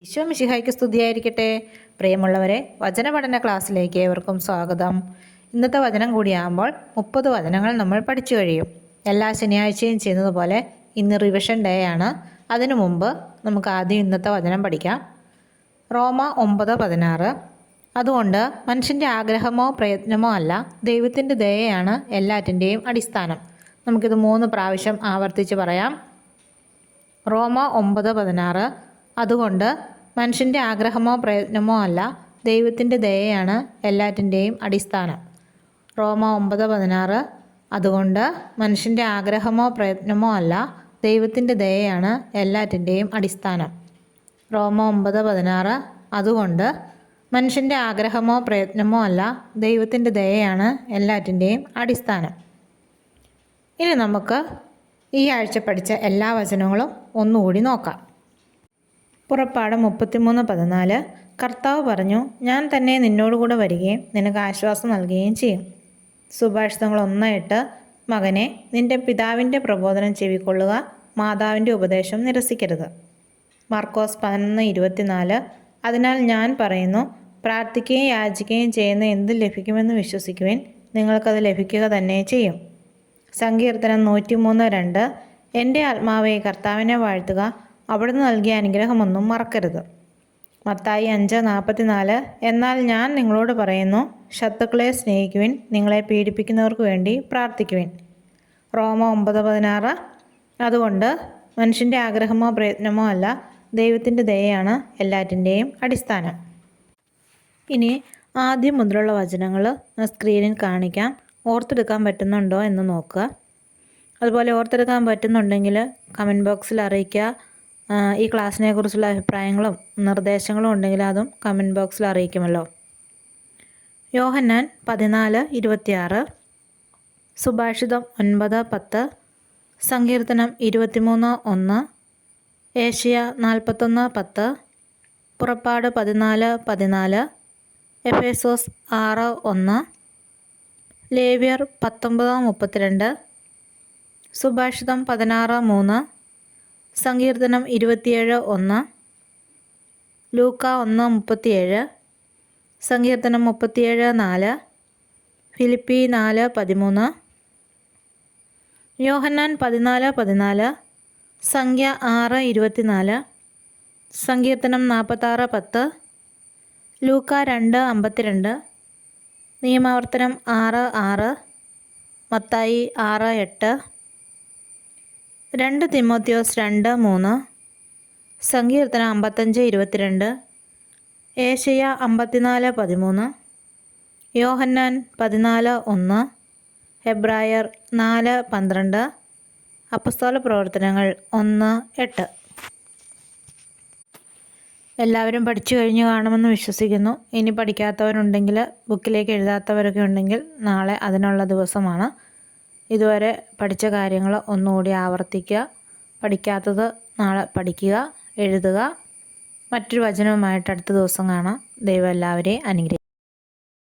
ഈശോ മിശിഹായ്ക്ക് സ്തുതിയായിരിക്കട്ടെ. പ്രിയമുള്ളവരെ, വചനപഠന ക്ലാസ്സിലേക്ക് ഏവർക്കും സ്വാഗതം. ഇന്നത്തെ വചനം കൂടിയാകുമ്പോൾ 30 വചനങ്ങൾ നമ്മൾ പഠിച്ചു കഴിയും. എല്ലാ ശനിയാഴ്ചയും ചെയ്യുന്നത് പോലെ ഇന്ന് റിവിഷൻ ഡേ ആണ്. അതിനു മുമ്പ് നമുക്ക് ആദ്യം ഇന്നത്തെ വചനം പഠിക്കാം. റോമ 9:16. അതുകൊണ്ട് മനുഷ്യൻ്റെ ആഗ്രഹമോ പ്രയത്നമോ അല്ല, ദൈവത്തിൻ്റെ ദയയാണ് എല്ലാറ്റിൻ്റെയും അടിസ്ഥാനം. നമുക്കിത് 3 പ്രാവശ്യം ആവർത്തിച്ച് പറയാം. റോമ 9:16. അതുകൊണ്ട് മനുഷ്യൻ്റെ ആഗ്രഹമോ പ്രയത്നമോ അല്ല, ദൈവത്തിൻ്റെ ദയയാണ് എല്ലാറ്റിൻ്റെയും അടിസ്ഥാനം. റോമ 9:16. അതുകൊണ്ട് മനുഷ്യൻ്റെ ആഗ്രഹമോ പ്രയത്നമോ അല്ല, ദൈവത്തിൻ്റെ ദയയാണ് എല്ലാറ്റിൻ്റെയും അടിസ്ഥാനം. റോമ 9:16. അതുകൊണ്ട് മനുഷ്യൻ്റെ ആഗ്രഹമോ പ്രയത്നമോ അല്ല, ദൈവത്തിൻ്റെ ദയയാണ് എല്ലാറ്റിൻ്റെയും അടിസ്ഥാനം. ഇനി നമുക്ക് ഈ ആഴ്ച പഠിച്ച എല്ലാ വചനങ്ങളും ഒന്നുകൂടി നോക്കാം. പുറപ്പാട് 33:14. കർത്താവ് പറഞ്ഞു, ഞാൻ തന്നെ നിന്നോടുകൂടെ വരികയും നിനക്ക് ആശ്വാസം നൽകുകയും ചെയ്യും. സുഭാഷിതങ്ങൾ 1:8. മകനെ, നിന്റെ പിതാവിൻ്റെ പ്രബോധനം ചെവിക്കൊള്ളുക, മാതാവിൻ്റെ ഉപദേശം നിരസിക്കരുത്. മാർക്കോസ് 11:24. അതിനാൽ ഞാൻ പറയുന്നു, പ്രാർത്ഥിക്കുകയും യാചിക്കുകയും ചെയ്യുന്ന എന്ത് ലഭിക്കുമെന്ന് വിശ്വസിക്കുവിൻ, നിങ്ങൾക്കത് ലഭിക്കുക തന്നെ ചെയ്യും. സങ്കീർത്തനം 103:2. എൻ്റെ ആത്മാവെ കർത്താവിനെ വാഴ്ത്തുക, അവിടുന്ന് നൽകിയ അനുഗ്രഹമൊന്നും മറക്കരുത്. മത്തായി 5:44. എന്നാൽ ഞാൻ നിങ്ങളോട് പറയുന്നു, ശത്രുക്കളെ സ്നേഹിക്കുവിൻ, നിങ്ങളെ പീഡിപ്പിക്കുന്നവർക്ക് വേണ്ടി പ്രാർത്ഥിക്കുവിൻ. റോമ 9:16. അതുകൊണ്ട് മനുഷ്യൻ്റെ ആഗ്രഹമോ പ്രയത്നമോ അല്ല, ദൈവത്തിൻ്റെ ദയയാണ് എല്ലാറ്റിൻ്റെയും അടിസ്ഥാനം. ഇനി ആദ്യം മുതലുള്ള വചനങ്ങൾ സ്ക്രീനിൽ കാണിക്കാം. ഓർത്തെടുക്കാൻ പറ്റുന്നുണ്ടോ എന്ന് നോക്കുക. അതുപോലെ ഓർത്തെടുക്കാൻ പറ്റുന്നുണ്ടെങ്കിൽ കമൻറ്റ് ബോക്സിൽ അറിയിക്കുക. ഈ ക്ലാസ്സിനെ കുറിച്ചുള്ള അഭിപ്രായങ്ങളും നിർദ്ദേശങ്ങളും ഉണ്ടെങ്കിൽ അതും കമൻറ്റ് ബോക്സിൽ അറിയിക്കുമല്ലോ. യോഹന്നാൻ 14:26. സുഭാഷിതം 9:10. സങ്കീർത്തനം 23:1. ഏഷ്യ 41:10. പുറപ്പാട് 14:14. എഫേസോസ് 6:1. ലേവ്യർ 19:32. സുഭാഷിതം 16:3. സങ്കീർത്തനം 27:1. ലൂക്ക 1:37. സങ്കീർത്തനം 37:4. ഫിലിപ്പി 4:13. യോഹന്നാൻ 14:14. സംഖ്യ 6:24. സങ്കീർത്തനം 46:10. ലൂക്ക 2:52. നിയമാവർത്തനം 6:6. മത്തായി 6:8. 2 തിമോത്തിയോസ് 2:3. സങ്കീർത്തനം 55:22. ഏശയ്യ 54:13. യോഹന്നാൻ 14:1. ഹെബ്രായർ 4:12. അപ്പസ്തോല പ്രവർത്തനങ്ങൾ 1:8. എല്ലാവരും പഠിച്ചു കഴിഞ്ഞു കാണുമെന്ന് വിശ്വസിക്കുന്നു. ഇനി പഠിക്കാത്തവരുണ്ടെങ്കിൽ, ബുക്കിലേക്ക് എഴുതാത്തവരൊക്കെ ഉണ്ടെങ്കിൽ നാളെ അതിനുള്ള ദിവസമാണ്. ഇതുവരെ പഠിച്ച കാര്യങ്ങൾ ഒന്നുകൂടി ആവർത്തിക്കുക. പഠിക്കാത്തത് നാളെ പഠിക്കുക, എഴുതുക. മറ്റൊരു വചനവുമായിട്ട് അടുത്ത ദിവസം കാണാം. ദൈവം എല്ലാവരെയും അനുഗ്രഹിക്കട്ടെ.